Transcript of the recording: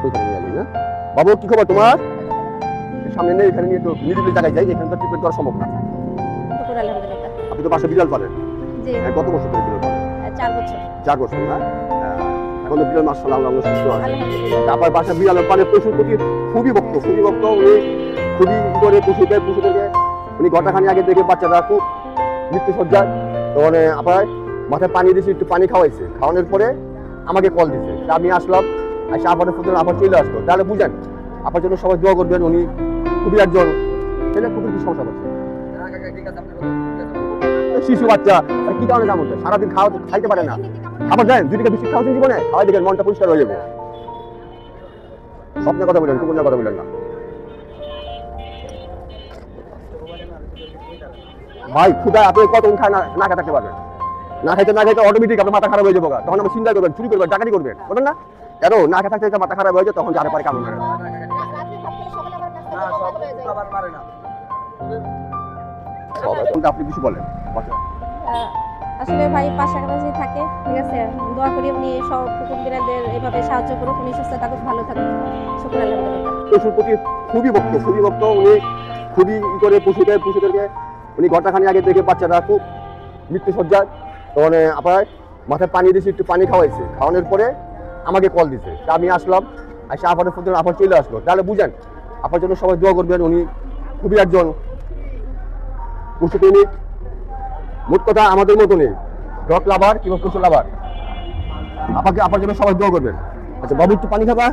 ওইখানে নিয়ে যাবি না? বাবু কি খবর তোমার? সামনে নেই, এখানে নিয়ে একটু নিরিবিলি জায়গায় যাই, এখানে তো ট্রিটমেন্ট করা সম্ভব না। শুকুর আলহামদুলিল্লাহ। আপনি তো বাসা বিড়াল পালেন? জি। কত বছর ধরে বিড়াল পালেন? 4 বছর। 4 বছর না? এখন তো বিড়াল মাশাআল্লাহ আল্লাহ সুস্থ আছে। আলহামদুলিল্লাহ। আপনার বাসা বিড়ালের পালে পশুর প্রতি খুবই ভক্ত উনি খুবই করে পশুদেরকে উনি ঘটাখানি আগে দেখে বাচ্চারা খুব মৃত্যু সজ্জায়, তো মানে আপনার মাথায় পানি দিয়েছে, একটু পানি খাওয়াইছে, খাওয়ানোর পরে আমাকে কল দিছে, আমি আসলাম, এসে আবার আবার চলে আসলো। তাহলে বুঝেন আপনার জন্য সবাই দোয়া করবেন, উনি খুবই একজন ছেলে, খুবই কি সমস্যা করছে শিশু বাচ্চা, আর কি কারণে কামড় দেয়? সারাদিন খাইতে পারে না, খাবার দেন 2 টাকা বেশি খাওয়াচ্ছেন জীবনে, খাওয়াই দেখেন মনটা পরিষ্কার হয়ে যাবে। স্বপ্নের কথা বলেন, কোন কথা বলেন না ভাই। ক্ষুদা আপনি কতক্ষণ খায় না খেয়ে থাকতে পারবেন? না খাইতে অটোমেটিক আপনার মাথা খারাপ হয়ে যাবে, তখন আপনি চিন্তা করবেন, চুরি করবেন, ডাকাতি করবেন, বলেন না? কেন না খেয়ে থাকতে মাথা খারাপ হয়ে যায়, তখন যারে পারে কামড় মারে। আপনি কিছু বলেন? আসলে ভাই পাশাপাশি থাকে, ঠিক আছে, দোয়া করি উনি সব কুকুর বিড়ালদের এভাবে সাহায্য করুক, উনি সুস্থ থাকুক, ভালো থাকুক। শুকুর আলহামদুলিল্লাহ। পশুর প্রতি খুবই ভক্ত উনি খুবই করে পশুদেরকে উনি ঘটাখানি আগে দেখে বাচ্চারা খুব মৃত্যু সজ্জায়, তো মানে আপনার মাথায় পানি দিয়েছে, একটু পানি খাওয়াইছে, খাওয়ানোর পরে আমাকে কল দিছে, আমি আসলাম, এসে আবার চলে আসলো। তাহলে বুঝেন আপনার জন্য সবাই দোয়া করবেন, উনি খুবই একজন পশুপ্রেমিক, মোট কথা আমাদের মতো নেই, ডগ লাভার কিংবা পশু লাভার। আপনার জন্য সবাই দোয়া করবেন। আচ্ছা বাবু, একটু পানি খাবা?